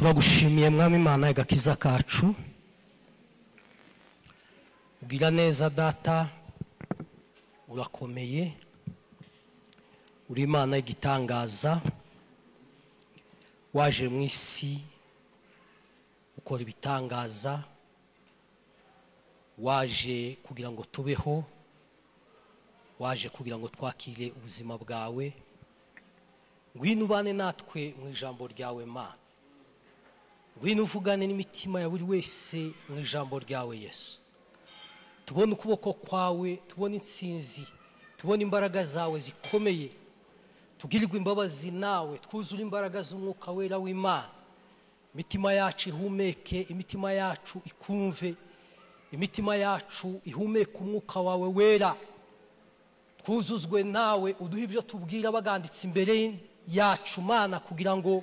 turagushimiye mwami Imana y'agakiza kacu, ugira neza data, urakomeye, uri Imana y'igitangaza, waje mu isi ukora ibitangaza, waje kugira ngo tubeho, waje kugira ngo twakire ubuzima bwawe. Ngwino ubane natwe mu ijambo ryawe Mana, ngwino uvugane n'imitima ya buri wese mu ijambo ryawe Yesu. Tubone ukuboko kwawe, tubone intsinzi, tubone imbaraga zawe zikomeye, tugirirwe imbabazi nawe, twuzure imbaraga z'umwuka wera w'Imana. Imitima yacu ihumeke, imitima yacu ikumve, imitima yacu ihumeke umwuka wawe wera. Twuzuzwe nawe, uduhe ibyo tubwira baganditse imbere yacu Mana, kugira ngo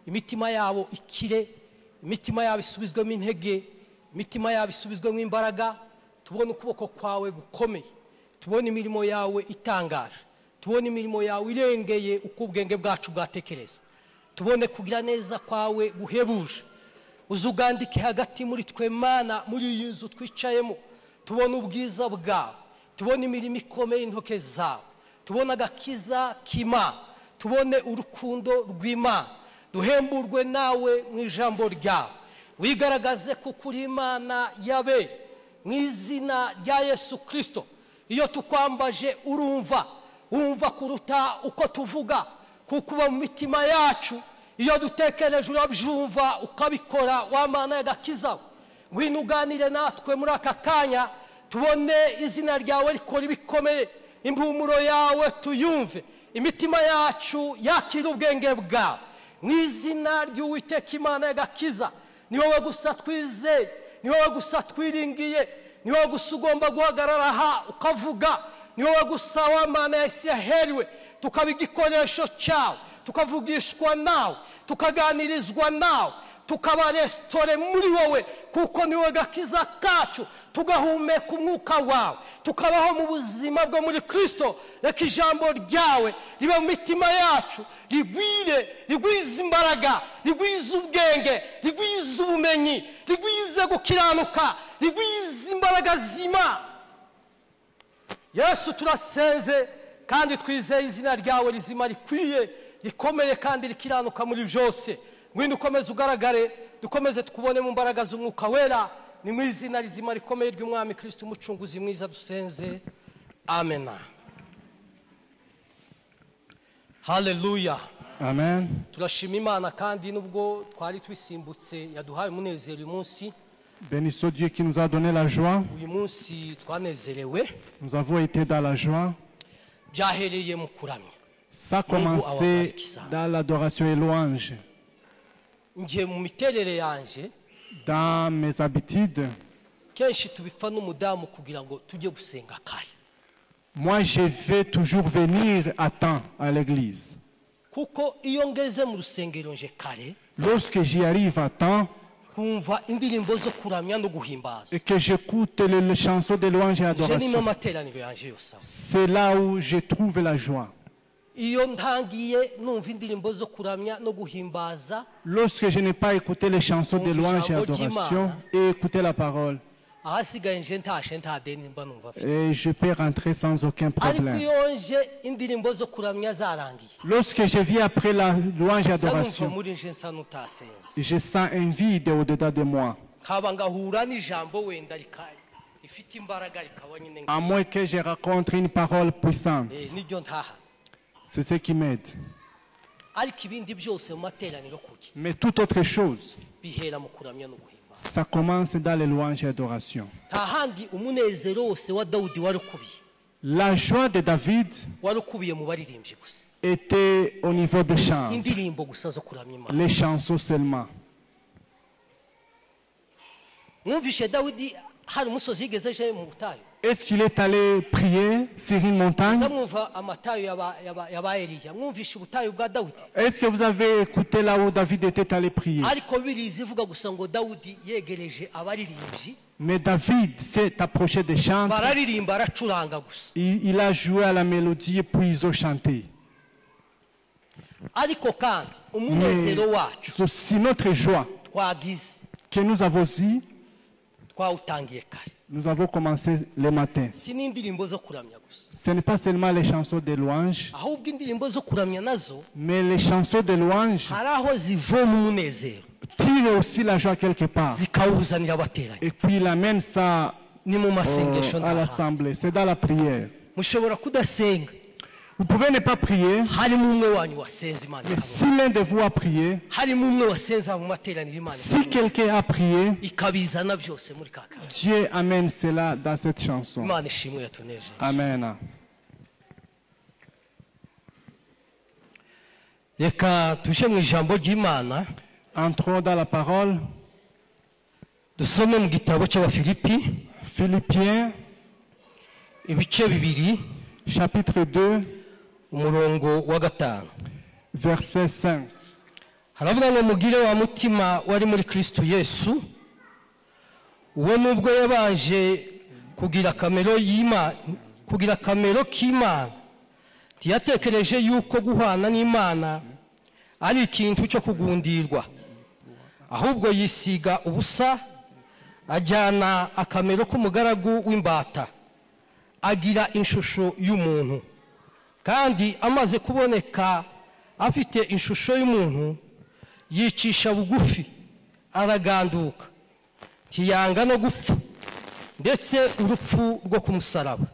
imitima yabo ikire, imitima yabo isubizwemo intege, imitima yabo isubizwemo imbaraga. Tubone ukuboko kwawe gukomeye, tubone imirimo yawe itangaje, tubone imirimo yawe irengeye uko ubwenge bwacu bwatekereza, tubone kugira neza kwawe guhebuje. Uzugandike hagati muri twe Mana, muri iyi nzu twicayemo, tubone ubwiza bwawe, tubone imirimo ikomeye intoke zawe, tubone agakiza k'Imana, tubone urukundo rw'Imana. Duhemburwe nawe mu ijambo ryawe, wigaragaze kuko uri Imana yabe, mu izina rya Yesu Kristo. Iyo tukwambaje urumva, wumva kuruta uko tuvuga, kuko uba mu mitima yacu. Iyo dutekereje urabyumva ukabikora, wa Mana y'agakiza. Ngwino uganire natwe muri aka kanya, tubone izina ryawe rikora ibikomeye, impumuro yawe tuyumve, imitima yacu yakira ubwenge bwawe. Mu izina ry'Uwiteka Imana y'agakiza, ni wowe gusa twizeye, ni wowe gusa twiringiye, ni wowe gusa ugomba guhagarara aha ukavuga, ni wowe gusa wa Mana ya Isiraheli, tukaba igikoresho cyawe, tukavugishwa nawe, tukaganirizwa nawe, tukaba restore muri wowe, kuko ni wowe gakiza kacu. Tugahumeka umwuka wawe, tukabaho mu buzima bwo muri Kristo. Reka ijambo ryawe ribe mu mitima yacu, rigwize imbaraga, rigwize ubwenge, rigwize ubumenyi, rigwize gukiranuka, rigwize imbaraga z'Imana. Yesu turasenze kandi twizeye izina ryawe rizima, rikwiye, rikomeye kandi rikiranuka muri byose. Ngwino ukomeze ugaragare, dukomeze tukubone mu mbaraga z'umwuka wera. Ni mu izina rizima rikomeye ry'Umwami Kristo umucunguzi mwiza dusenze, amen. Haleluya, Amen. turashima Imana kandi nubwo twari twisimbutse yaduhaye umunezero uyu munsi. Bénissons Dieu qui nous a donné la joie. Uyu munsi twanezerewe, Nous avons été dans la joie. byahereye mu kuramya. Ça a commencé dans l'adoration et louange. Ngiye mu miterere yanje, Dans mes habitudes, kenshi tubipfa n'umudamu kugira ngo tujye gusenga kare. moi je vais toujours venir à temps à l'église. Kuko iyo ngeze mu rusengero nje kare, Lorsque j'y arrive à temps kumva indirimbo zo kuramya no guhimbaza, et que j'écoute les chansons de louange et je ni mu adoration, materaniro yanje yose. c'est là où je trouve la joie. Iyo ntangiye numva indirimbo zo kuramya no guhimbaza, Lorsque je n'ai pas écouté les chansons de louange et adoration et écouté la parole, ahasigaye nje ntashe nta deni mba numva afite. et je peux rentrer sans aucun Ariko problème. iyo nje indirimbo zo kuramya zarangiye, Lorsque je vis après la louange et nza numva adoration, muri nje nsa n'utasenze, je sens un vide au-dedans de moi. nkaba ngahura n'ijambo wenda rifite imbaraga rikaba nyine À moins que je rencontre une parole puissante. nibyo ntaha. C'est ce qui m'aide. Ariko ibindi byose mu materaniro kuki Mais toute autre chose, bihera mu kuramya no guhimbaza. ça commence dans les louanges et adoration. Nta handi umunezero wose wa Dawudi wari ukubiye, La joie de David wari ukubiye mu baririmbyi gusa, était au niveau des chants, indirimbo gusa zo kuramya Imana. les chansons seulement. Mwumvishe Dawudi hari umusozi yigeze aje mu butayu, Est-ce qu'il est allé prier sur une montagne? mwumva amatayo yaba Eliya, mwumvishe ubutayu bwa Dawudi. Est-ce que vous avez écouté là où David était allé prier? Ariko birizi ivuga gusa ngo Dawudi yegereje abaririmbyi, Mais David s'est approché des chants. bararirimba aracuranga gusa. Il a joué à la mélodie et puis ils ont chanté. ariko kandi umunezero wacu c'est aussi notre joie twagize que nous avons eu. twawutangiye kare. Nous avons commencé le matin. Si n'indirimbo zo kuramya gusa, Ce n'est pas seulement les chansons de louange, ahubwo indirimbo zo kuramya nazo mais les chansons de louange hari aho zivoma umunezero tirent aussi la joie quelque part. zikawuzanira abateranye. Et puis il amène ça Ni mu masengesho à ndaha l'assemblée. C'est dans la prière. mushobora kudasenga, Vous pouvez ne pas prier, harimo umwe wanyu wasenze Imana mais ikabona. si l'un de vous a prié, harimo umwe wasenze mu materaniro Imana si ikabona. quelqu'un a prié, ikabizana byose muri kaka. Dieu amène cela dans cette chanson. Imana ishimwe yatunejeje. Amen. Reka tuje mu ijambo ry'Imana, Entrons dans la parole. dusome mu gitabo cy'Abafilipi Philippiens, ibice bibiri chapitre 2, umurongo wa 5. verset 5. haravuga ngo mugire wa mutima wari muri Kristo Yesu, uwo nubwo yabanje kugira kamero k'Imana, ntiyatekereje yuko guhana n'Imana ari ikintu cyo kugundirwa, ahubwo yisiga ubusa, ajyana akamero k'umugaragu w'imbata, agira ishusho y'umuntu. Kandi amaze kuboneka afite ishusho y'umuntu, yicisha bugufi, araganduka, ntiyanga no gupfa, ndetse urupfu rwo ku musaraba.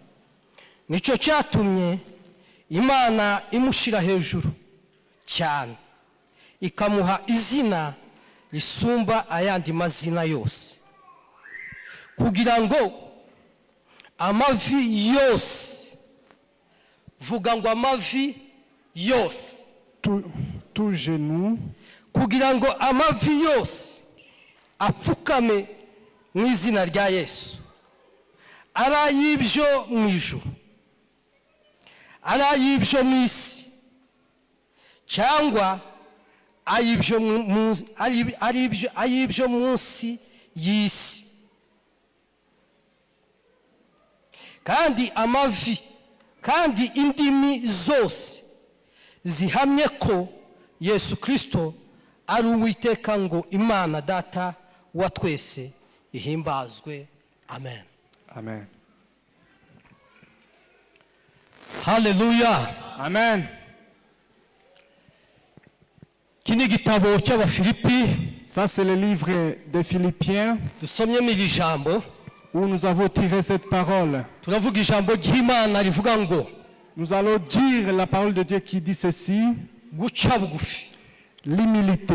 Nicyo cyatumye Imana imushira hejuru cyane, ikamuha izina risumba ayandi mazina yose, kugira ngo amavi yose, vuga ngo amavi yose, Tout genou, kugira ngo amavi yose apfukame mu izina rya Yesu, ari ay'ibyo mu ijuru, ari ay'ibyo mu isi, cyangwa ay'ibyo munsi y'isi. Kandi indimi zose zihamye ko Yesu Kristo ari Uwiteka, ngo Imana Data wa twese ihimbazwe. Amen. Amen. Hallelujah. Amen. Kini gitabo cy'Abafilipi, Ça, c'est le livre des Philippiens dusomyemo iri jambo, où nous avons tiré cette parole. turavuga ijambo ry'Imana rivuga ngo Nous allons dire la parole de Dieu qui dit ceci: guca bugufi. l'humilité.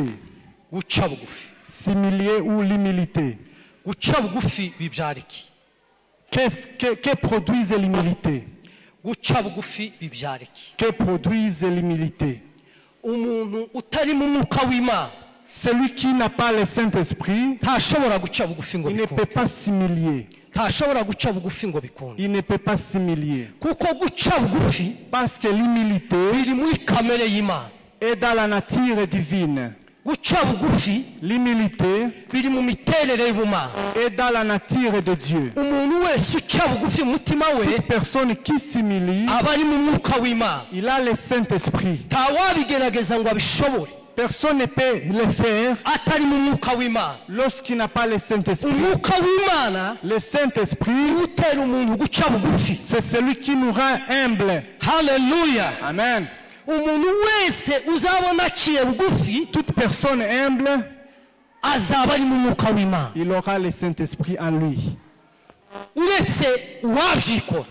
Guca bugufi. S'humilier ou l'humilité. Guca bugufi bibyara iki? Que produise l'humilité? Guca bugufi bibyara iki? Que produise l'humilité? Umuntu utari mu mwuka w'Imana, Celui qui n'a pas le Saint-Esprit, ntashobora guca bugufi ngo il ne peut bikunde. pas s'humilier. Ntashobora guca bugufi ngo bikunde. Il ne peut pas s'humilier. Kuko guca bugufi Parce que l'humilité biri muri kamere y'Imana. est dans la nature divine. Guca bugufi L'humilité biri mu miterere y'Imana. est dans la nature de Dieu. Umuntu wese uca bugufi mu mutima we Toute personne qui s'humilie, aba ari mu mwuka w'Imana. il a le Saint-Esprit. Ntawabigerageza ngo abishobore Personne ne peut le faire atari mu mwuka w'Imana. lorsqu'il n'a pas le Saint-Esprit. Umwuka w'Imana Le Saint-Esprit, utera umuntu guca bugufi. c'est celui qui nous rend humbles. Haleluya. Amen. Umuntu wese uzabona aciye bugufi Toute personne humble, azaba ari mu mwuka w'Imana. il aura le Saint-Esprit en lui. Uretse uwabyikora,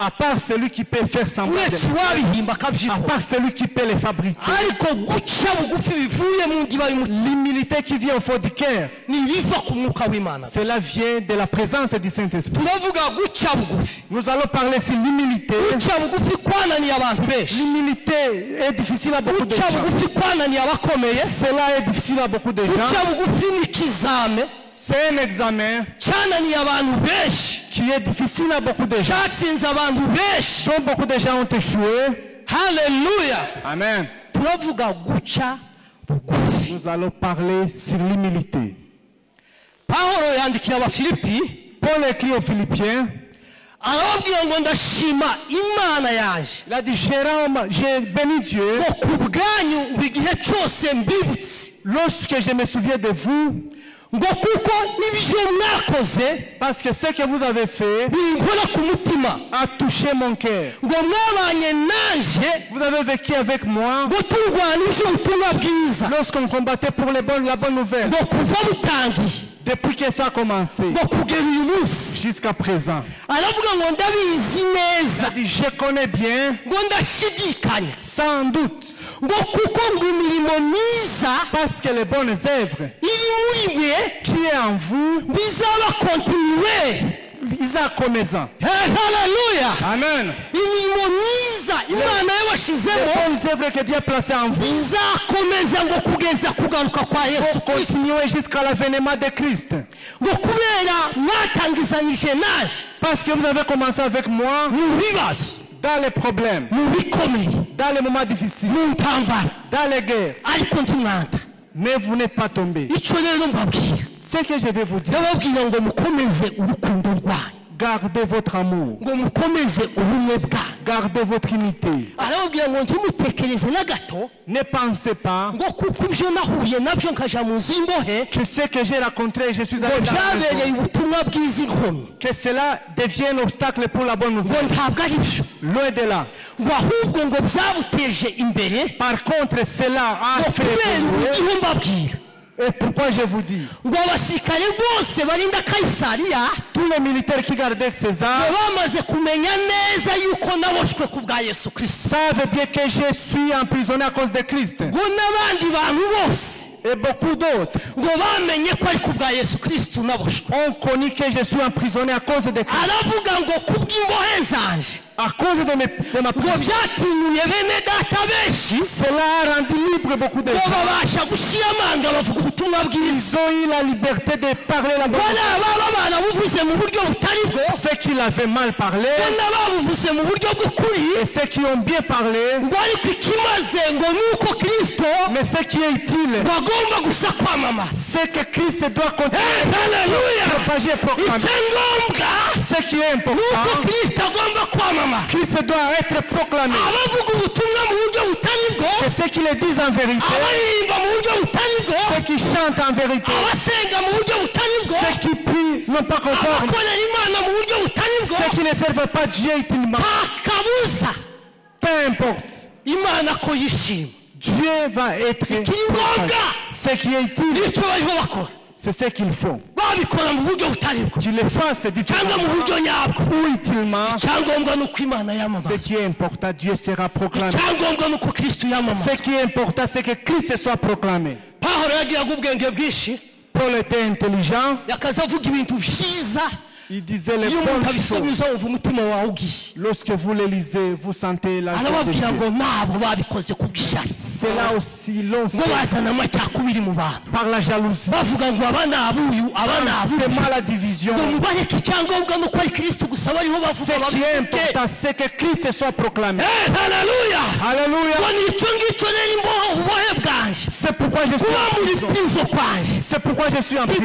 À part celui qui peut faire semblant de uretse le faire, uwabihimba à akabyikora, part celui qui peut les fabriquer, ariko guca bugufi bivuye mu ndiba y'umutima l'humilité qui vient au fond du cœur, ni ibiva ku mwuka w'Imana. cela vient de la présence du Saint-Esprit. Turavuga guca bugufi. Nous allons parler sur l'humilité. Guca bugufi kwananiye abantu benshi. L'humilité est difficile à beaucoup de Guca gens. bugufi kwananiye abakomeye. Cela est difficile à beaucoup de gens. Guca bugufi ni ikizame C'est un examen cyananiye abantu benshi, qui est difficile à beaucoup de gens. cyatsinze abantu benshi. Donc beaucoup de gens ont échoué. Haleluya. Amen. Turavuga guca bugufi. Nous allons parler sur l'humilité. Pawulo yandikira Abafilipi Paul écrit aux Philippiens, arababwira ngo ndashima Imana yaje. Il a dit, j'ai béni Dieu. Ngo ku bwanyu igihe cyose mbibutse. Lorsque je me souviens de vous, ngo kuko n'ibyo mwakoze, parce que ce que vous avez fait binkora ku mutima, a touché mon cœur. ngo mwabanye nanje, Vous avez vécu avec moi ngo turwanije ubutumwa bwiza, lorsqu'on combattait pour la bonne nouvelle. ngo kuva butangiye, Depuis que ça a commencé ngo kugera uyu munsi. jusqu'à présent. Aravuga ngo ndabizi Il neza, a dit, je connais bien, ngo ndashidikanya, sans doute, ngo kuko ngo imirimo myiza parce que les bonnes œuvres iri muri mwe qui est en vous, bizaba kontinuwe. Isaac connaissant. Haleluya. Amen. Imirimo myiza Imana Les yabashizemo bonnes œuvres que Dieu a placées en vous bizakomeza ngo kugeza kugaruka kwa Yesu pour Kristo. continuer jusqu'à l'avènement de Christ. Ngo kubera mwatangizanyije naje Parce que vous avez commencé avec moi mu bibazo, dans les problèmes, mu bikomeye, dans les moments difficiles, mu ntambara, dans les guerres. ariko ntimwanda. Mais vous n'êtes pas tombé. Icyo rero mbabwira, Ce que je vais vous dire, ndababwira ngo mukomeze urukundo rwanyu, gardez votre amour, ngo mukomeze ubumwe bwanyu. gardez votre unité. Arababwira ngo ntimutekereze na gato Ne pensez pas ngo kuko ibyo nahuye nabyo nkaja mu nzu y'imbohe que ce que j'ai raconté, je suis ngo allé dans la byabereye maison, ubutumwa bwiza inkomyi, que cela devienne obstacle pour la bonne ngo nouvelle. ntabwo ari byo, Loin de là. ngo ahubwo ngo byabuteje imbere. Par contre, cela a ngo fait kubera évoluer. uburyo mbabwira Et pourquoi je vous dis, ngo abasirikare bose barinda Kayisariya tous les militaires qui gardaient César ngo bamaze kumenya neza yuko naboshwe ku bwa Yesu Kristo, savent bien que je suis emprisonné à cause de Christ. ngo n'abandi bantu bose Et beaucoup d'autres ngo bamenye ko ari ku bwa Yesu Kristo naboshwe. ont connu que je suis emprisonné à cause de Christ. Aravuga ngo kubw'imbohe zanje À cause de ma ngo prison. byatinyuye bene data benshi Cela a rendu libre beaucoup de ngo gens. babasha gushyira amanga bavuga ubutumwa bwiza. Ils ont eu la liberté de parler la bonne bona baba barabuvuze mu buryo butari bwo, Ceux qui l'avaient mal parlé bona babuvuze mu buryo bw'ukuri, et ceux qui ont bien parlé. ngo ariko ikimaze ngo nuko Kristo Mais ce qui est utile, bagomba gusa kwamamaza. c'est que Christ doit continuer Haleluya. à propager et proclamer. Icyangombwa Ce qui est nuko important, Kristo agomba kwamamaza. Christ doit être proclamé. Abavuga ubutumwa mu buryo butari bwo, Et ceux qui le disent en vérité, abaririmba mu buryo butari bwo, ceux qui chantent en vérité, abasenga mu buryo butari bwo, ceux qui prient non pas conforme, abakorera Imana mu buryo butari bwo, ceux qui ne servent pas Dieu utilement, nta kabuza peu importe, Imana ko yishima. Dieu va être proclamé. Ce qui est utile, Nicyo bariho bakora, c'est ce qu'ils font. babikora mu buryo butari bwo Qu'ils le fassent cyangwa mu différemment buryo nyabwo. ou utilement. Icyangombwa ni uko Imana Ce yamamaza. qui est important, Dieu sera proclamé. Icyangombwa ni uko Kristo yamamaza. Ce qui est important, c'est que Christ soit proclamé. Pawulo yagiraga ubwenge bwinshi, Paul était intelligent. yakaza avuga ibintu byiza. Il disait les Iyo umuntu bonnes abisomye choses. uzumva umutima wawe ugiye. Lorsque vous les lisez, vous sentez la joie de Arababwira Dieu. ngo ntabwo babikoze ku bw'ishyari, C'est là aussi l'on ngo fait bazana amacakubiri mu bantu, par la jalousie. bavuga ngo aba ni abuyu, aba ni C'est abuyu. mal la division. ngo mubareke, icyangombwa ni uko ari Kristo gusa bariho bavuga Ce qui est babivuge. important, c'est que Christ soit proclamé. Haleluya. Alléluia. ngo ni icyo ngicyo rero ububohe bwanje, C'est pourquoi je suis kuba en muri prison. prizo kwanje C'est pourquoi je suis en prison.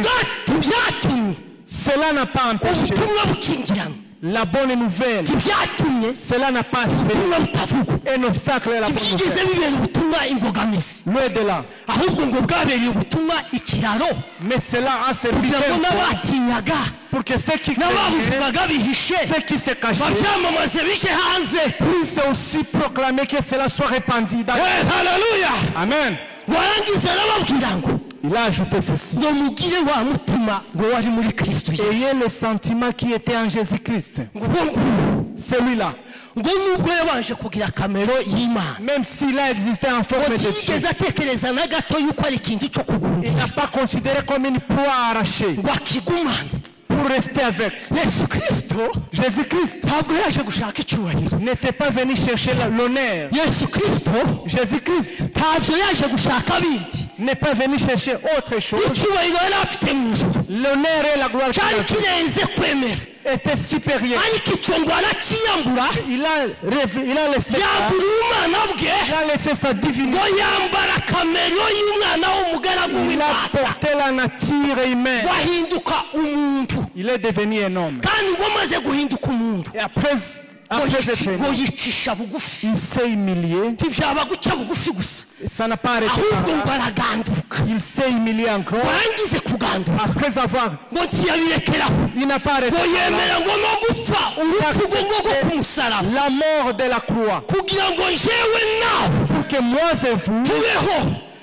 ntibyatumye Cela n'a pas empêché ubutumwa bukingirana, la bonne nouvelle. ntibyatumye Cela n'a pas fait ubutumwa butavugwa, un obstacle à la bonne ntibyigeze nouvelle. bibera ubutumwa imbogamizi, Loin de là. ahubwo ngo bwabereye ubutumwa ikiraro, Mais cela a servi kugira ngo d'un point n'abatinyaga pour que ceux qui craignaient, n'ababivugaga bihishe ceux qui se cachaient, babyamamaze bije hanze. puissent aussi proclamer que cela soit répandu. Haleluya. Amen. warangiza arababwira ngo Il a ajouté ceci. ngo mugire wa mutima ngo wari muri Kristo Yesu, Ayez le sentiment qui était en Jésus-Christ. ngo uwo nguwo, Celui-là, ngo nubwo yabanje kugira kamero y'Imana, même s'il a existé en ngo forme de Dieu, ntiyigeze atekereza na gato yuko ari ikintu cyo il n'a kugurukira, pas considéré comme une proie arrachée ngo akigumane. pour rester avec. Yesu Kristo Jésus-Christ ntabwo yaje gushaka icyubahiro, n'était pas venu chercher l'honneur. Yesu Kristo Jésus-Christ ntabyo yaje gushaka bindi, n'est pas venu chercher autre chose. icyubahiro yari afite mu ijuru L'honneur et la gloire cyari qu'il avait kirenze kwemera, étaient supérieurs. ariko icyo ngo arakiyambura, Il a laissé ça. yambura ubumana bwe, Il a laissé sa divinité. ngo yambara kamero y'umwana w'umugaragu Il a porté la nature humaine. Il est devenu un homme. Et après il s'est humilié. Ça n'a pas arrêté par là. Il s'est humilié encore. Après avoir, il n'a pas arrêté la mort de la croix. Pour que moi et vous,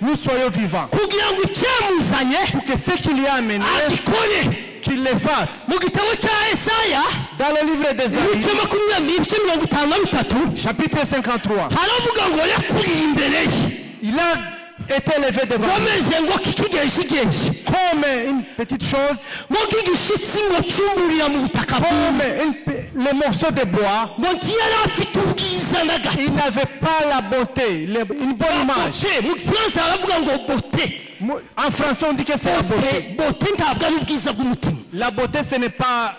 nous soyons vivants. Pour que ce qu'il y a amené, qu'il le fasse. Dans le livre d'Ésaïe, chapitre 53, il a été élevé devant comme une petite chose, comme les morceaux de bois. Il n'avait pas la beauté, une bonne image. En français, on dit que c'est la beauté. La beauté, ce n'est pas...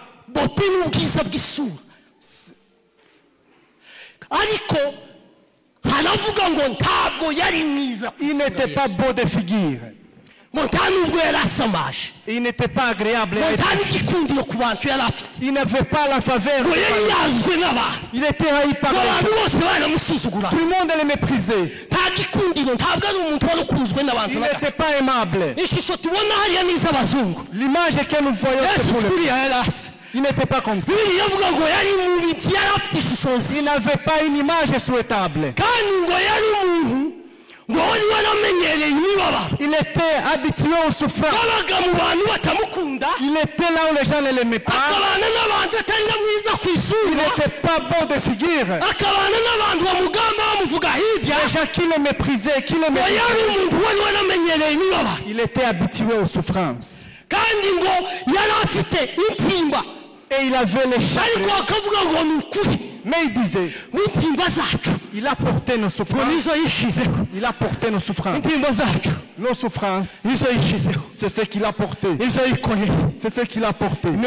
Il n'était pas beau de figure. Il n'était pas agréable. Il n'avait pas la faveur. Il était haï par les gens. Tout le monde le méprisait. Il n'était pas aimable. L'image que nous voyons, c'est pour lui. Il n'était pas comme ça. Il n'avait pas une image souhaitable. Il était habitué aux souffrances. Il était là où les gens ne l'aimaient pas. Il n'était pas beau de figure. Les gens qui le méprisaient, qui le méprisaient. Il était habitué aux souffrances. Et il avait les chagrins. Mais il disait, il a porté nos souffrances. Il a porté nos souffrances. Nos souffrances, c'est ce qu'il a porté. C'est ce qu'il a porté. Il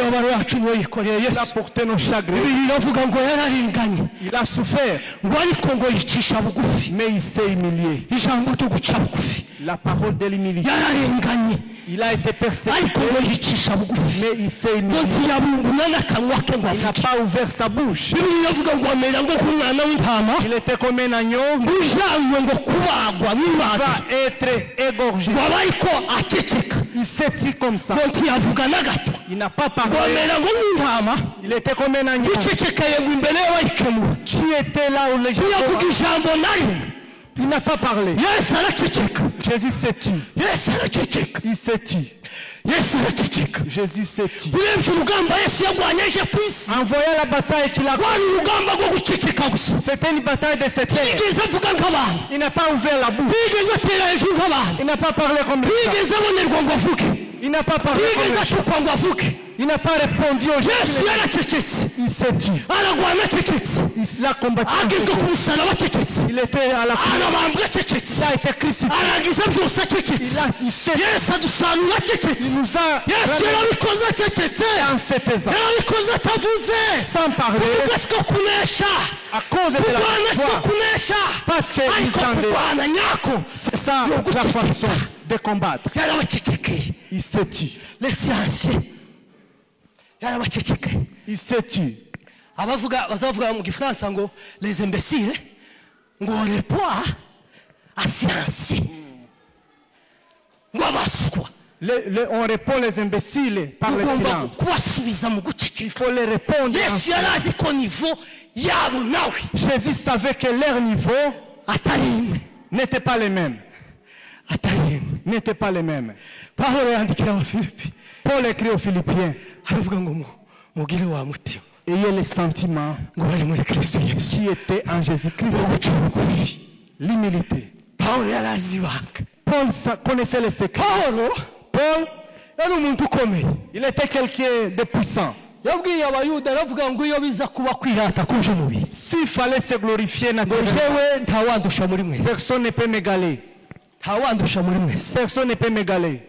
a porté nos chagrins. Il a souffert. Mais il s'est humilié. La parole de l'humilité. Il a été persécuté, mais il s'est humilié. Il n'a pas ouvert sa bouche. Il était comme un agneau. Il va être égorgé. Il s'est dit comme ça. Il n'a pas parlé. Il était comme un agneau qui était là où les gens... Il n'a pas parlé. Jésus s'est tu. Il s'est tu. Jésus s'est tu. En voyant la bataille qu'il a faite, c'était une bataille de cette terre. Il n'a pas ouvert la bouche. Il n'a pas parlé comme ça. Il n'a pas parlé comme ça. Il n'a pas répondu aux gens. Il s'est tu. Il a combattu. Il était à la croix. Il a été crucifié. Il nous a en ses pesants. Sans parler. À cause de la foi. Parce qu'il entendait. C'est ça la façon de combattre. Il s'est tu. Il s'est tu. Bazavuga mu gifaransa ngo les imbéciles ngo repoa à science ngo abasukwa. On répond les imbéciles par le silence. Il faut les répondre. Jésus savait que leur niveau n'était pas les mêmes. N'était pas les mêmes. Paul écrit aux Philippiens. Ayez les sentiments qui étaient en Jésus-Christ. L'humilité. Paul connaissait les secrets. Paul, il était quelqu'un de puissant. S'il fallait se glorifier naturellement, personne ne peut m'égaler. Personne ne peut m'égaler.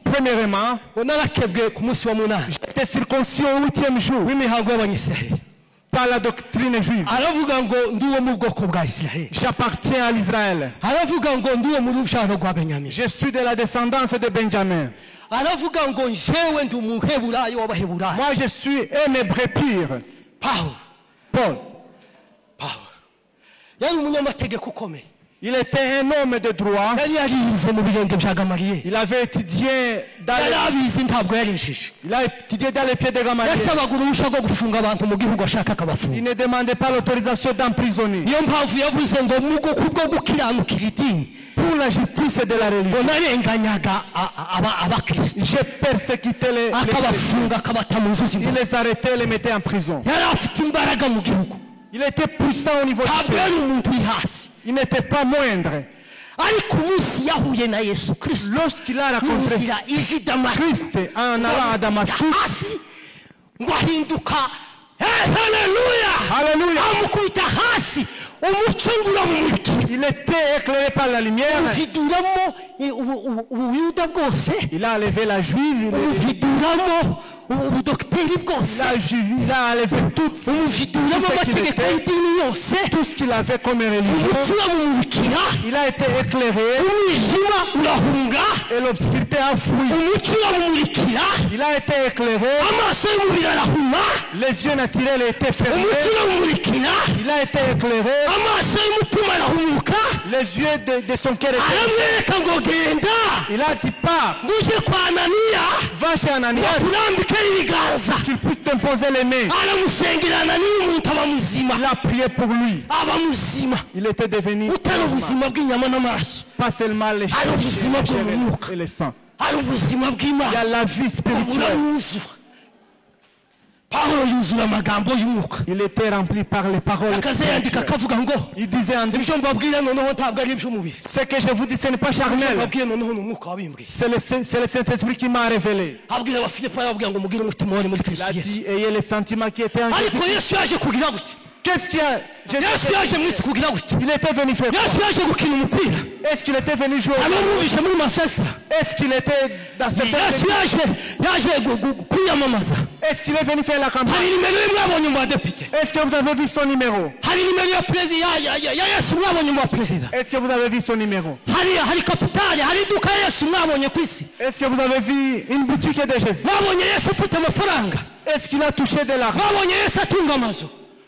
Premièrement, j'étais circoncis au 8e jour par la doctrine juive. aravuga ngo ndi uwo mu bwoko bwa Isiraheli. J'appartiens à l'Israël. aravuga ngo ndi uwo mu rubyaro rwa Benyamini. Je suis de la descendance de Benjamin. aravuga ngo njyewe ndi umuheburayo w'abaheburayo. Moi je suis un hébreu pur. Paul. yari umunyamategeko ukomeye. Il était un homme de droit. yari yarize mu birenge bya Gamaliyeli. Il avait étudié dans yari abizi ntabwo yarinjije. Il a étudié dans les pieds de Gamaliel. yasabaga uruhushya rwo gufunga abantu mu gihugu ashaka akabafunga. Il ne demandait pas l'autorisation d'emprisonner. niyo mpamvu yavuze ngo mu bwoko bwo gukiranukira idini. Pour la justice de la religion. narenganyaga abakristo. J'ai persécuté les akabafunga akabata mu nzuzi. Il les arrêtait, les mettait en prison. yari afite imbaraga mu gihugu. Il était puissant au niveau du ntabwo yari umuntu uri hasi. Il n'était pas moindre. ariko umunsi yahuye na Yesu Kristo. Lorsqu'il a rencontré Christ en allant à Damascus, hasi ngo ahinduka haleluya Alléluia. amukubita hasi umucyo uramumurikira. Il était éclairé par la lumière. uviduramo ubuyuda bwose. Il a enlevé la juive. uviduramo ubudokiteri bwose. Il a enlevé tout ce qu'il avait comme religion. Il a été éclairé. Et l'obscurité a fui. Il a été éclairé. Les yeux naturels étaient fermés. Il a été éclairé. Les yeux de son cœur étaient fermés. Il a dit pas. Va chez Ananias. Qu'il puisse t'imposer les mains. Il a prié pour lui. Il était devenu pas seulement les chair et le sang. Il y a la vie spirituelle. Il était rempli par les paroles. Il disait en deux. Ce que je vous dis, ce n'est pas charnel. C'est le Saint-Esprit qui m'a révélé. Il a dit, ayez les sentiments qui étaient en Jésus. Qu'est-ce qu'il y a? Il était venu faire quoi? Est-ce qu'il était venu jouer? Est-ce qu'il était dans cette Est-ce qu'il est venu faire la campagne? Est-ce que vous avez vu son numéro? Est-ce que vous avez vu son numéro? Est-ce que vous avez vu une boutique de Jésus? Est-ce qu'il a touché de l'argent?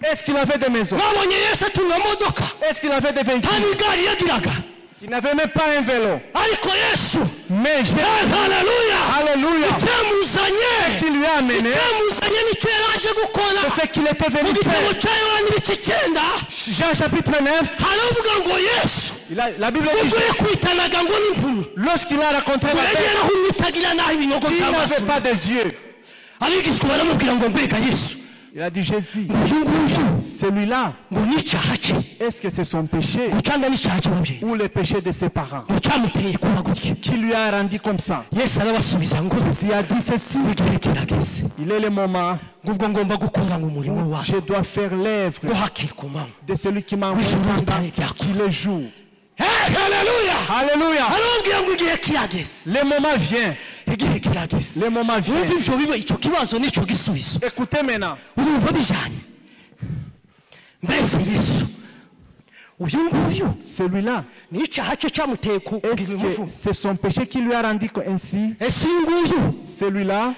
Est-ce qu'il avait des maisons? Est-ce qu'il avait des véhicules? Il n'avait même pas un vélo. Mais Jésus, Alléluia, ce qu'il lui a amené, c'est ce qu'il était venu faire. Jean chapitre 9, la Bible dit, lorsqu'il a rencontré la terre, il n'avait pas des yeux. Il a dit Jésus, celui-là, est-ce que c'est son péché ou le péché de ses parents qui lui a rendu comme ça? Il a dit ceci, il est le moment où je dois faire l'œuvre de celui qui m'a envoyé qui le joue. Alléluia. Le moment vient. Le moment vient. Écoutez maintenant. Celui-là, est-ce que c'est son péché qui lui a rendu ainsi? Celui-là,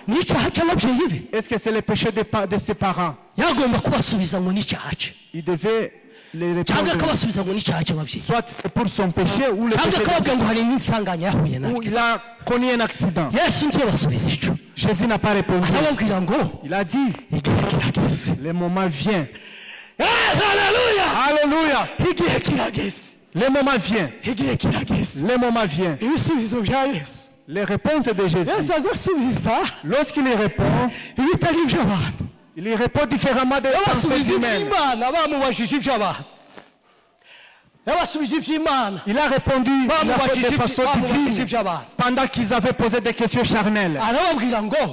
est-ce que c'est le péché de ses parents? Il devait les répondre. Soit c'est pour son péché ou le péché ou il a connu un accident. Jésus n'a pas répondu. Il a dit, le moment vient. Alléluia. Le moment vient. Le moment vient. Les réponses de Jésus. Lorsqu'il y répond, il y répond différemment de pensées humaines. Il a répondu de façon divine pendant qu'ils avaient posé des questions charnelles.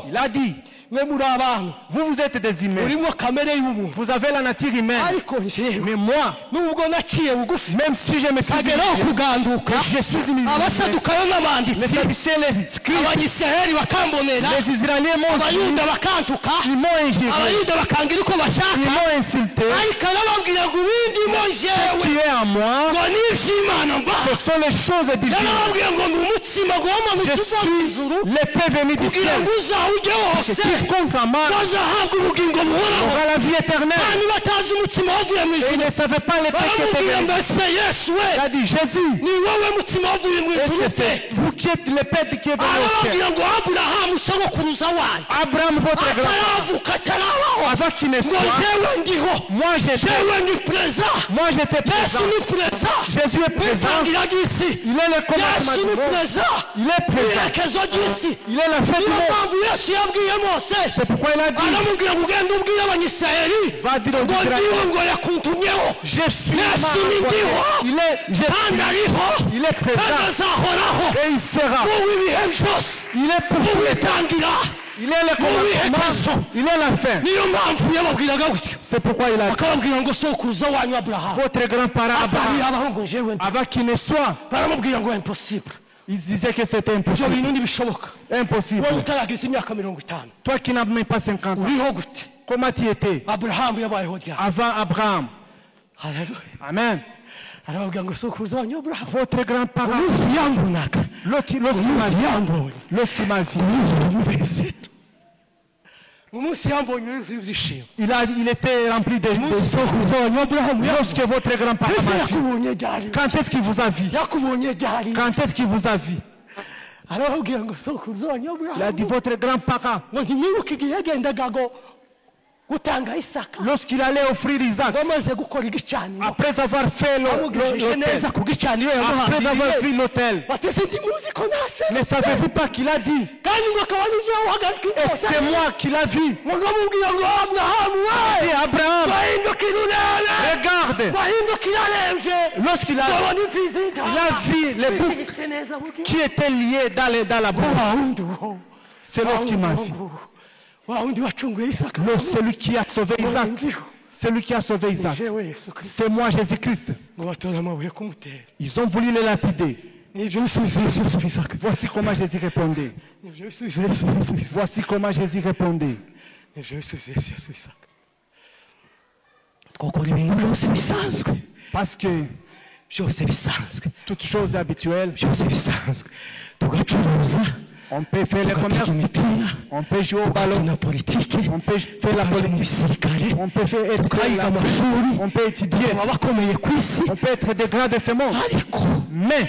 Il a dit, mwe muri abantu Vous êtes des humains. urimo kamere y'umuntu Vous avez la nature humaine. ariko njyewe Mais moi, nubwo naciye bugufi même si je me suis ageraho humilié, kuganduka je suis humilié. abasadukayo Les n'abanditsi Sadducéens, les scribes, abanyisiraheli bakambonera les Israéliens m'ont abayuda bakantuka ils m'ont injurié, abayuda bakangira uko ils bashaka m'ont insulté. ariko arababwira ngo ibindimo Qui jewe est en moi, ngo n'iby'imana mba ce sont les choses divines. yarababwira ngo ni umutsima guhamanutse Je uva mu ijuru suis l'épée venue du kugira ciel. ngo uzawujye hose Quiconque en moi bazahabwa ubugingo buhoraho aura la vie éternelle. kandi batazi umutsima wavuye mu Et ijuru ils ne savaient pas l'épée qui était baramubwira venue. mbese yesu we Il a dit Jésus, ni wowe mutsima wavuye mu est-ce ijuru que se c'est vous qui êtes l'épée qui est venue au ciel? arababwira ngo aburahamu sogokuruza wanyu Abraham, votre grand-père, ataravuka atarabaho avant qu'il ne ngo soit, jewe ndiho moi j'étais, jewe ndi perezida moi j'étais yesu présent. ni perezida Jésus est présent. w'itangira ry'isi Il est le commandement yesu du ni monde. perezida Il est présent. iherekezo ry'isi Il est la fête du niyo monde. mpamvu yesu yabwiye mose C'est pourquoi il a dit, aramubwira ngo ugende ubwire abanyisirayeli va dire aux ngo ndiwe Israéliens, ngo yakuntumyeho je suis yesu ni ndiho Il est, je kandi suis, ariho il est kandi présent azahoraho et il sera. uw'ibihe byose Il est pour uwitangira Il est le commencement. Il est la fin. niyo mpamvu yababwiraga gutyo C'est pourquoi il a dit, bakababwira ngo sokuruza wanyu aburahamu votre grand-parent atari Abraham, yabaho ngo jewe ndi avant qu'il ne soit, baramubwira ngo impossible il disait que c'était ibyo impossible. bintu ntibishoboka Impossible. wowe utarageza imyaka 50 Toi qui n'as même pas 50 ans, uriho gute comment tu étais aburahamu yabayeho ryari avant Abraham? haleluya Amen. arababwira ngo sokuruza wanyu aburahamu Votre grand-parent, umunsi yambonaga lorsqu'il umunsi m'a yambonye lorsqu'il m'a vu, umunsi yambonye ibyishimo il était rempli de umunsi sokuruza wanyu aburahamu lorsque votre grand-parent ese m'a vu. yakubonye ryari Quand est-ce qu'il vous a vu? yakubonye ryari Quand est-ce qu'il vous a vu? arababwira ngo sokuruza wanyu Il a dit, aburahamu votre grand-parent, ngo ntimwibuke igihe yagendaga ngo gutanga isaka lorsqu'il allait offrir Isaac, bamaze gukora igicaniro après avoir fait amugishije neza l'autel, ku gicaniro après avoir yamuhambiriye fait l'autel, batese ndimuzi ko nase ne savez-vous pas qu'il a dit, kandi ngo akaba nije uhagarika et inkota c'est moi qui l'a vu. ngo ngamubwira ngo aburahamu Et we Abraham, wahindukira urebe regarde, wahindukira arebye lorsqu'il a, ndabona imfizi il a vu les boucs Yishyize neza mu gihe. qui étaient liés dans la bouche, wa wundi wo c'est lorsqu'il m'a vu. wa wundi wacunguye isaka Celui qui a sauvé Isaac, celui qui a sauvé Isaac, jewe yesu kristo c'est moi Jésus-Christ. ngo batora amabuye kumutera Ils ont voulu le lapider. nibyo bisubizo yesu yasubizaga Voici comment Jésus répondait. nibyo bisubizo yesu yasubizaga Voici comment Jésus répondait. nibyo bisubizo yesu yasubizaga twakora ibintu byose bisanzwe Parce que byose bisanzwe toute chose habituelle, byose bisanzwe tugacuruza on peut faire le tugapika commerce, imipira on peut jouer au ballon, tugakina politike on peut faire la tukajya mu politique, gisirikare on peut faire être tukayiga amashuri on peut étudier, tukaba bakomeye ku isi on peut être des grands de ce monde. ariko Mais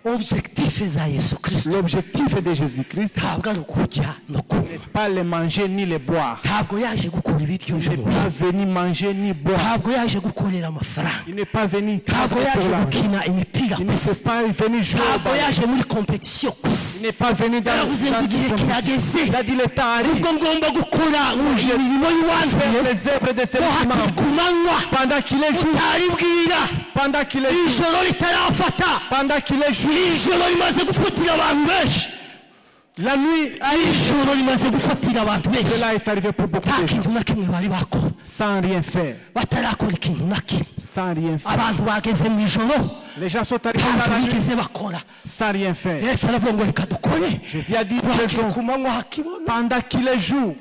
objectif za yesu kristo l'objectif de Jésus-Christ ntabwo ari ukurya no kunywa n'est pas les manger ni les boire. ntabwo yaje gukora ibiryo Il n'est by'umuntu pas venu manger ni boire. ntabwo yaje gukorera amafaranga Il n'est pas venu ntabwo travailler yaje pour l'argent. gukina imipira Il ku ne isi s'est pas venu jouer au ntabwo ballon. yaje muri kompetisiyo ku isi Il n'est pas venu dans yaravuze ngo igihe kirageze Il a dit le temps arrive. ubwo ngomba gukora imirimo y'uwanduye Faire les œuvres de ko celui qui m'a hakiri ku envoyé. manywa Pendant qu'il est jour, utaribwira pendant qu'il est jour, ijoro ritarafata pendant qu'il est jour, ijoro rimaze gufatira abantu benshi la nuit, ijoro rimaze gufatira abantu benshi cela est arrivé pour beaucoup nta de gens, kintu na kimwe bari bakora sans rien faire, batarakora ikintu na kimwe sans rien faire. abantu bageze mu ijoro Les gens sont arrivés ntacyo dans la nuit bigeze bakora sans rien faire. yesu aravuga ngo reka dukore Jésus a dit, hakiri faisons ku manywa hakibona pendant qu'il est jour.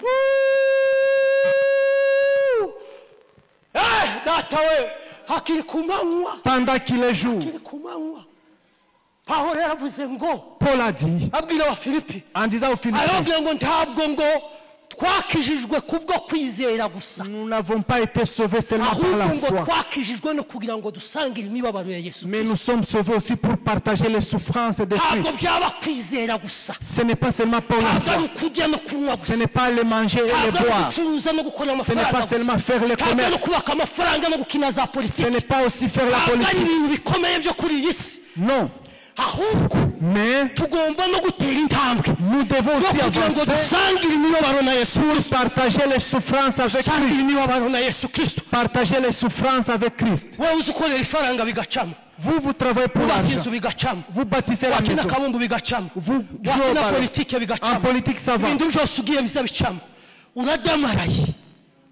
data we hakiri ku manywa Pendant qu'il est jour. hakiri ku manywa pawulo yaravuze ngo Paul a dit, abwira abafilipi en disant aux Philippiens, arababwira ngo ntabwo ngo twakijijwe kubwo kwizera gusa nous n'avons pas été sauvés seulement par la ahubwo ngo foi, twakijijwe no kugira ngo dusangire imibabaro ya yesu mais nous sommes sauvés aussi pour partager les souffrances de ntabwo Christ. byaba kwizera gusa Ce n'est pas seulement pour la ntabwo ari foi, ukurya no kunywa ce gusa n'est pas le manger et le ntabwo ari boire, gucuruza no gukora ce n'est amafaranga pas gusa seulement faire le ntabwo ari commerce, kubaka amafaranga no gukina za ce politiki n'est pas aussi faire la ntabwo ari politique. ibintu bikomeye byo kuri iyi si Non, ahubwo mais tugomba no gutera intambwe nous devons yo aussi kugira ngo avancer dusangire imibabaro na yesu pour partager les souffrances avec dusangire Christ. imibabaro na yesu kristo Partager les souffrances avec Christ. wowe uzi ukorera ifaranga bigacamo Vous travaillez pour wubaka l'argent. inzu bigacamo Vous bâtissez la wakina maison. akabumbu bigacamo Vous jouez au wakina ballon. politike En bigacamo politique, ça va. ibintu byose ugiye biza bicamo uradamaraye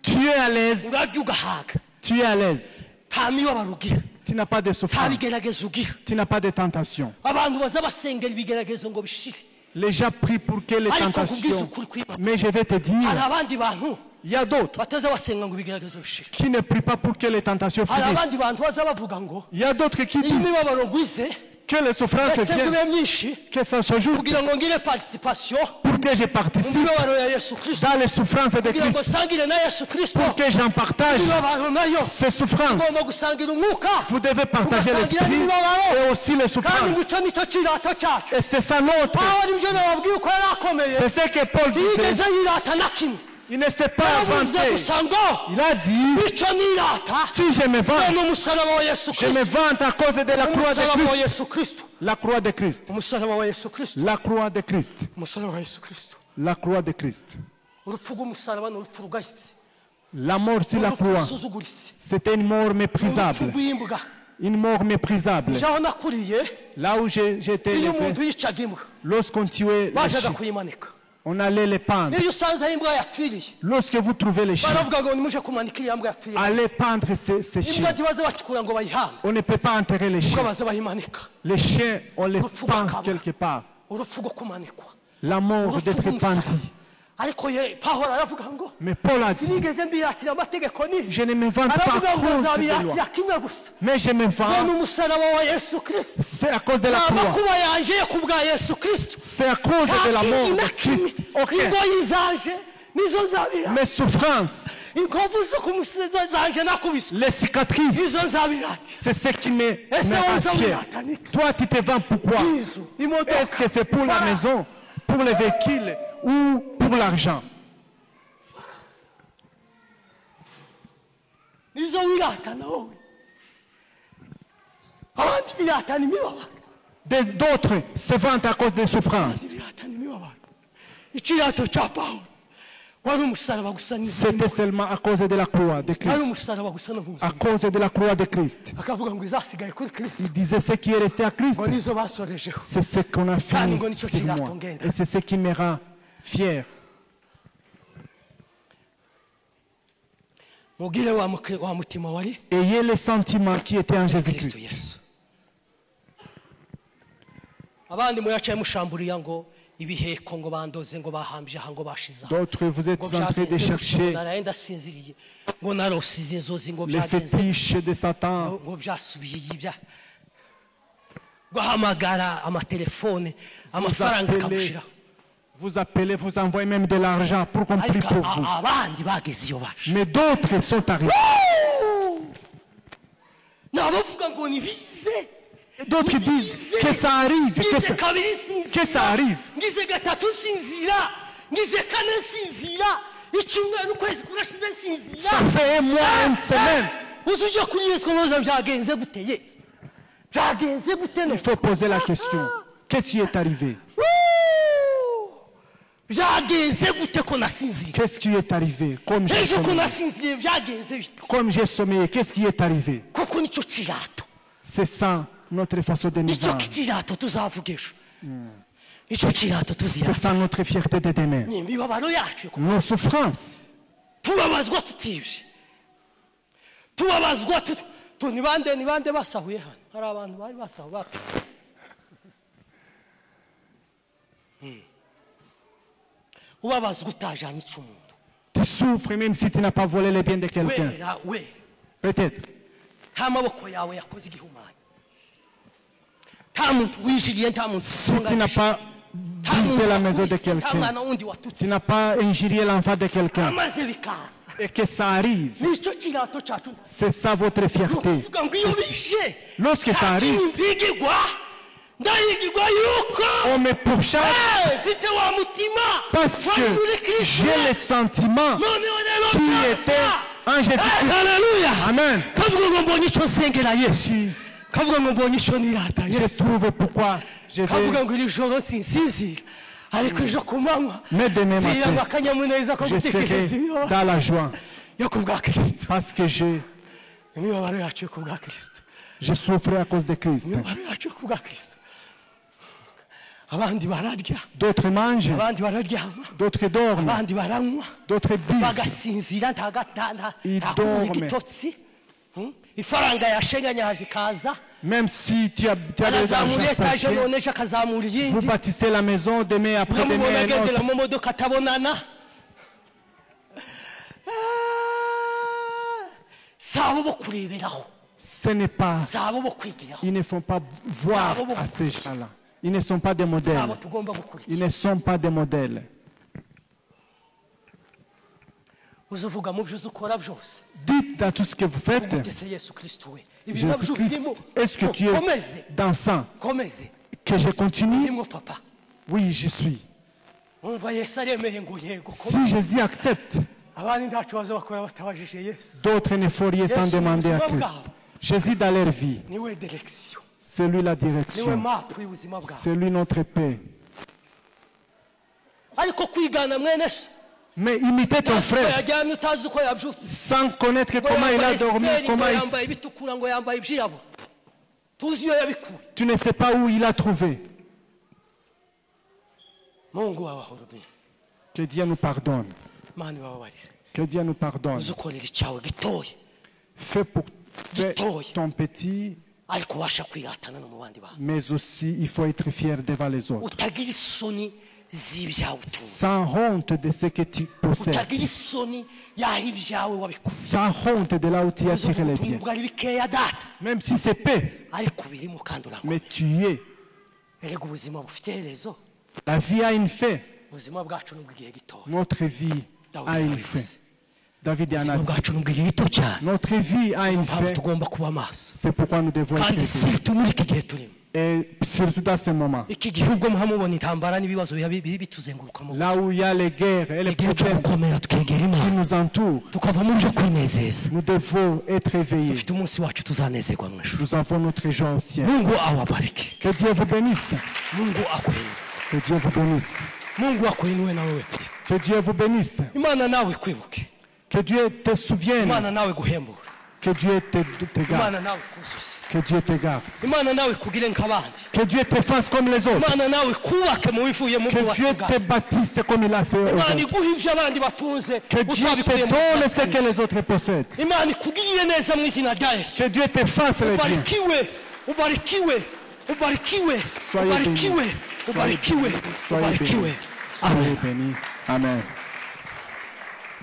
Tu es à l'aise. urarya ugahaga Tu es à l'aise. nta mibabaro ugira Tu n'as pas de nta souffrance. bigeragezo ugira Tu n'as pas de tentation. abantu baza basengera ibigeragezo ngo bishire Les gens prient pour que les ariko kubwiza tentations. ukuri kw'Imana Mais je vais te hari dire, abandi bantu il y a d'autres bataza basenga ngo ibigeragezo bishire qui ne prient pas pour que les tentations hari abandi finissent. bantu baza bavuga ngo Il y a d'autres qui iyi disent mibabaro ngwize que les souffrances ndetse viennent, ngube myinshi que ça se joue kugira ngo ngire participation pour que je mu participe mibabaro ya Yesu Kristo dans les souffrances de kugira ngo Christ, sangire na Yesu Kristo pour que j'en partage imibabaro nayo ces souffrances. ugomba gusangira umwuka Vous devez partager ugasangira l'esprit n'imibabaro et aussi les kandi souffrances. ngo icyo nicyo kirato cyacu Et c'est ça notre. pawulo ibyo nababwiye uko yari akomeye C'est ce que Paul ntiyigeze disait. yirata na kimwe Il ne s'est pas yavuze vanté. gusa ngo Il a dit, icyo nirata si je me ni vante, umusaraba wa Yesu je me Kristo vante à cause de la croix de umusaraba wa Christ. Yesu Kristo La croix de Christ. umusaraba wa Yesu Kristo La croix de Christ. umusaraba wa Yesu Kristo La croix de Christ. urupfu rw'umusaraba ni urupfu rugayitse La mort sur la urupfu croix, rusuzuguritse c'était une mort urupfu méprisable. rw'imbwa Une mort méprisable. aho nakuriye Là où j'étais iyo élevé, umuntu yicaga imbwa lorsqu'on tuait les bajaga chiens, kuyimanika on allait les pendre. niyo usanze aho imbwa yapfiriye Lorsque vous trouvez les chiens, baravuga ngo nimuje kumanika iriya mbwa yapfiriye allez pendre ces imbwa chiens. ntibaze bacukura ngo bayihambe On ne peut pas enterrer les ubwo chiens. baze bayimanika Les chiens, on les pend quelque part. urupfu rwo kumanikwa La mort urupfu d'être rw'umusaraba pendi. ariko pawulo aravuga ngo Mais Paul a dit, sinigeze mbiratira amategeko n'izi je ne me vante pas à aravuga ngo cause des nzabiratira lois, kimwe gusa mais je me ngo ni vante, umusaraba wa Yesu Kristo c'est à cause de la croix. amakuba yanje ku bwa Yesu Kristo C'est à cause de la mort de Christ. Ok. ingoyi zanje nizo nzabira Mes souffrances, inkovu zo ku musozi zanje nakubiswe les cicatrices, izo nzabirata c'est ce qui me ese rend wowe fier. uzabiratanike Toi, tu te vends pourquoi? inzu imodoka Est-ce que c'est pour la maison, pour les véhicules ou pour l'argent? nizo wiratana wowe abandi biratana imibabaro D'autres se vantent à cause des souffrances. biratana imibabaro ikirato cya pawulo wari umusaraba gusa C'était seulement à cause de la croix de wari Christ. umusaraba gusa no mu À cause de la croix de Christ. akavuga ngo izasigaye kuri Kristo Il disait ce qui est resté à Christ, ngo nizo basorejeho c'est ce qu'on a fini sur moi. Et c'est ce qui me rend fier. mubwire wa mutima wari Ayez les sentiments qui étaient en Kristo Jésus-Christ. Yesu abandi muyacaye mushamburiya ngo ibiheko ngo bandoze ngo bahambye aha ngo bashize aha D'autres, vous êtes ngo en train de byagenze chercher naraye ndasinziriye ngo narosize inzozi ngo les byagenze fétiches de Satan. ngo byasubiye ibya guhamagara amatelefone amafaranga akamushiraho Vous appelez, vous envoyez même de l'argent pour qu'on prie ariko pour vous. abandi bageze iyo baje Mais d'autres sont arrivés. nabavuga ngo nibize D'autres disent que ça arrive, ngize kabiri nsinzira que ça arrive. ngize gatatu nsinzira ngize kane nsinzira icyumweru ukwezi kurashize nsinzira Ça fait un mois, une semaine. uzi ujya kuri Yesu kubaza byagenze gute Yesu byagenze gute no Il faut poser la question. Qu'est-ce qui est arrivé? byagenze gute ko nasinzira Qu'est-ce qui est arrivé? Comme j'ai ejo ko sommeillé. nasinziriye byagenze bite Comme j'ai sommeillé, qu'est-ce qui est arrivé? kuko nicyo kirato C'est ça notre façon de nous nicyo vendre. kirato tuzavuga ejo nicyo kirato C'est tuzira ça notre fierté de demain. ni imibabaro yacu Nos souffrances. tubabazwa tutibye tubabazwa ni bande basahuye hano hari abantu bari basahuye ubabazwa utajanye icumuntu Tu souffres même si tu n'as pas volé les biens de quelqu'un. we Peut-être. nta maboko yawe yakoze igihumanya nta muntu winjiriye nta muntu Si tu n'as pas brisé la maison de nta quelqu'un, mwana wundi watutse tu n'as pas injurié l'enfant de quelqu'un, amaze bikaza et que ça arrive, nicyo kirato cyacu c'est ça votre fierté. uvuga ngo iyo bije Lorsque ça arrive, mpigirwa ndahigirwa yuko on me pourchasse mfite wa mutima parce wari muri que Kristo j'ai les sentiments noneho rero qui nzaza. étaient en Jésus-Christ. haleluya Amen. kavuga ngo mbonye icyo nsengera Yesu kavuga ngo mbonye icyo nirata Je Yesu trouve pourquoi je kavuga vais, ngo iri joro sinsinzira ariko ejo ku manywa mais demain nzira matin, akanyamuneza ko je gutekereza serai imibabaro dans la joie yo ku bwa Kristo parce que imibabaro yacu yo ku bwa Kristo je souffre à cause de Christ. imibabaro yacu yo ku bwa Kristo abandi bararya d'autres mangent, abandi bararyama d'autres dorment, abandi baranywa d'autres buvent. bagasinzira nta Ils kubura dorment. igitotsi ifaranga yashenganya zikaza Même si tu as de arazamura l'argent etaje sacré, none ejo akazamura vous iyindi bâtissez la maison demain après demain ukamubona un agendera autre. mu modoka atabonana si abo bo kureberaho Ce n'est pas, si abo bo kwigiraho ils ne font pas voir à ces gens-là. Ils ne sont pas des si modèles. abo tugomba gukurikira Ils ne sont pas des modèles. uzuvuga mu byo ukora byose Dites dans tout ce que vous faites, ugutese Yesu Kristo we ibi nabyo Jésus-Christ, birimo est-ce que tu komeze es dansant? komeze Que je continue? birimo papa Oui, je suis. umva Yesu aremeye ngo yego Si Jésus accepte, abandi ntacyo baza bakora batabajije Yesu d'autres ne font rien sans Yesu, demander à ubuzima Christ. bwabo Jésus dans leur vie, niwe direction c'est lui la niwe direction, mapu y'ubuzima bwawe c'est lui notre paix. ariko kwigana mwene se Mais imiter ton ko frère yajyamye utazi uko yabyutse sans connaître ngo comment il a yambaye dormi, siperi, ngo comment yambaye ibitukura ngo yambaye ibyirabura tuzi iyo yabikuye tu ne sais pas où il a trouvé. mungu w'abahorobeye Que Dieu nous pardonne. mani bababarire Que Dieu nous pardonne. uzi ukorera icyawe gitoya Fais ton petit, ariko ubasha kwiratana no mu bandi bantu mais aussi il faut être fier devant les autres. utagira isoni z'ibyawe utunze Sans honte de ce que tu possèdes. utagira isoni y'aho ibyawe wabikuye Sans honte de là où tu as tiré les biens. ubwo ari bikeya data Même si c'est paix, ariko birimo kandi mais urakora tu es. erega ubuzima bufite iherezo La vie a une fin. ubuzima bwacu nubwo igihe gitoya Notre vie a une fin. David en a ubuzima dit. bwacu nubwo igihe gito cyane Notre vie a une mpamvu fin. tugomba kuba maso C'est pourquoi nous devons être kandi vigilants. siritu muri iki gihe turimo Et surtout dans ce moment, iki gihe ubwo muhamubona intambara n'ibibazo biri bituzenguruka mu là où il y a les guerres et les igihe cyo problèmes gukomera tukegera qui imana nous entourent, tukava mu byo kwinezeza nous devons être éveillés. dufite umunsi wacu tuzanezerwa mu ijuru Nous avons notre joie au ciel. mungu awabariki Que Dieu vous bénisse. mungu akuhini Que Dieu vous bénisse. mungu akuhiniwe nawe we pe Que Dieu vous bénisse. imana nawe kwibuke Que Dieu te souvienne. imana nawe guhembura Que Dieu te garde. imana nawe kuzuze Que Dieu te garde. imana nawe kugire nk'abandi Que Dieu te fasse comme les autres. imana nawe kubake mu bivuye mu Que byo Dieu te wasigaye bâtisse comme il a fait aux imana autres. iguhe ibyo abandi batunze Que Dieu utabikuye te mu donne ce byo que les autres possèdent. imana ikugirire neza mu izina rya yesu Que Dieu te fasse le bien. ubarikiwe ubarikiwe ubarikiwe Soyez bénis. ubarikiwe ubarikiwe Soyez ubarikiwe bénis. Soyez bénis. Amen.